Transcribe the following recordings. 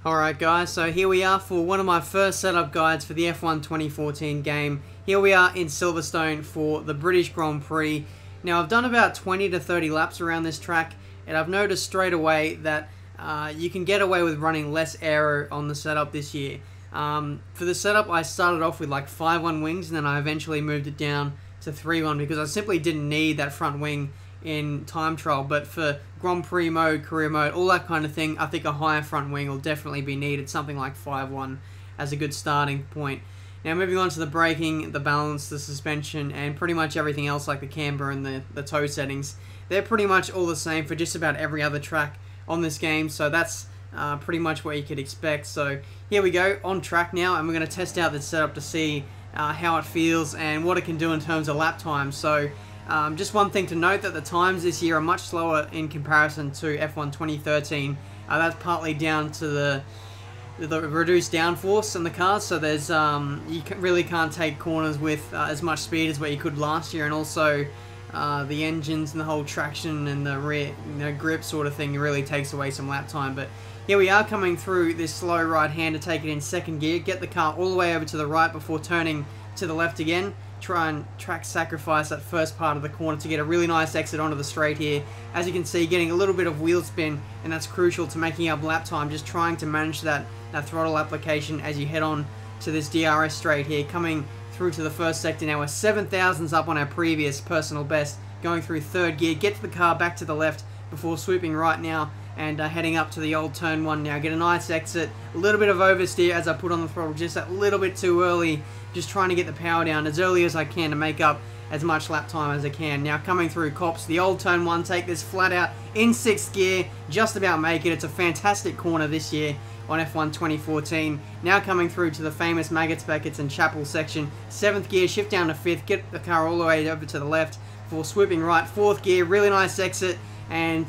Alright guys, so here we are for one of my first setup guides for the F1 2014 game. Here we are in Silverstone for the British Grand Prix. Now I've done about 20 to 30 laps around this track, and I've noticed straight away that you can get away with running less aero on the setup this year. For the setup I started off with like 5-1 wings, and then I eventually moved it down to 3-1 because I simply didn't need that front wing in time trial. But for Grand Prix mode, career mode, all that kind of thing, I think a higher front wing will definitely be needed, something like 5-1 as a good starting point. Now moving on to the braking, the balance, the suspension, and pretty much everything else like the camber and the toe settings. They're pretty much all the same for just about every other track on this game, so that's pretty much what you could expect. So here we go, on track now, and we're going to test out this setup to see how it feels and what it can do in terms of lap time. So just one thing to note, that the times this year are much slower in comparison to F1 2013. That's partly down to the reduced downforce in the cars, so there's you really can't take corners with as much speed as what you could last year, and also the engines and the whole traction and the rear grip sort of thing really takes away some lap time. But here we are coming through this slow right hand to take it in second gear, get the car all the way over to the right before turning to the left again. Try and track sacrifice that first part of the corner to get a really nice exit onto the straight here. As you can see, getting a little bit of wheel spin, and that's crucial to making up lap time, just trying to manage that throttle application as you head on to this DRS straight here. Coming through to the first sector now, we're 7,000s up on our previous personal best, going through third gear, get the car back to the left before swooping right now and heading up to the old turn 1 now. Get a nice exit, a little bit of oversteer as I put on the throttle just a little bit too early, just trying to get the power down as early as I can to make up as much lap time as I can. Now coming through Cops, the old turn 1, take this flat out in 6th gear, just about make it. It's a fantastic corner this year on F1 2014. Now coming through to the famous Maggots, Beckets and Chapel section, 7th gear, shift down to 5th, get the car all the way over to the left before swooping right, 4th gear, really nice exit, and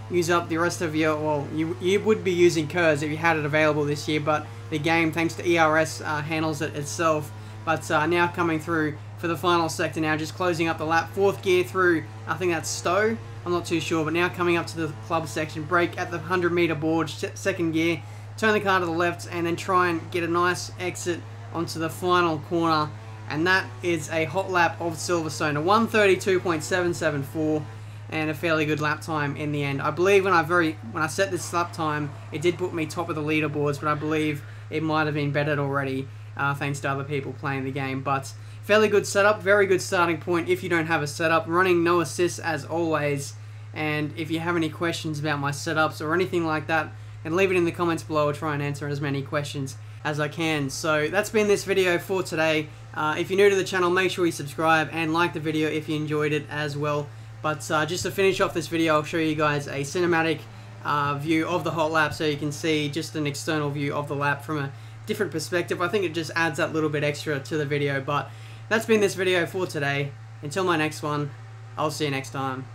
use up the rest of your, well, you would be using KERS if you had it available this year, but the game, thanks to ERS, handles it itself. But now coming through for the final sector now, just closing up the lap, 4th gear through, I think that's Stowe, I'm not too sure, but now coming up to the club section, brake at the 100-meter board, 2nd gear, turn the car to the left, and then try and get a nice exit onto the final corner, and that is a hot lap of Silverstone, a 132.774, and a fairly good lap time in the end. I believe when I set this lap time, it did put me top of the leaderboards, but I believe it might have been bettered already, thanks to other people playing the game. But fairly good setup, very good starting point if you don't have a setup. Running no assists as always, and if you have any questions about my setups or anything like that, and leave it in the comments below. I'll try and answer as many questions as I can. So that's been this video for today. If you're new to the channel, make sure you subscribe and like the video if you enjoyed it as well. But just to finish off this video, I'll show you guys a cinematic view of the hot lap, so you can see just an external view of the lap from a different perspective. I think it just adds that little bit extra to the video. But that's been this video for today. Until my next one, I'll see you next time.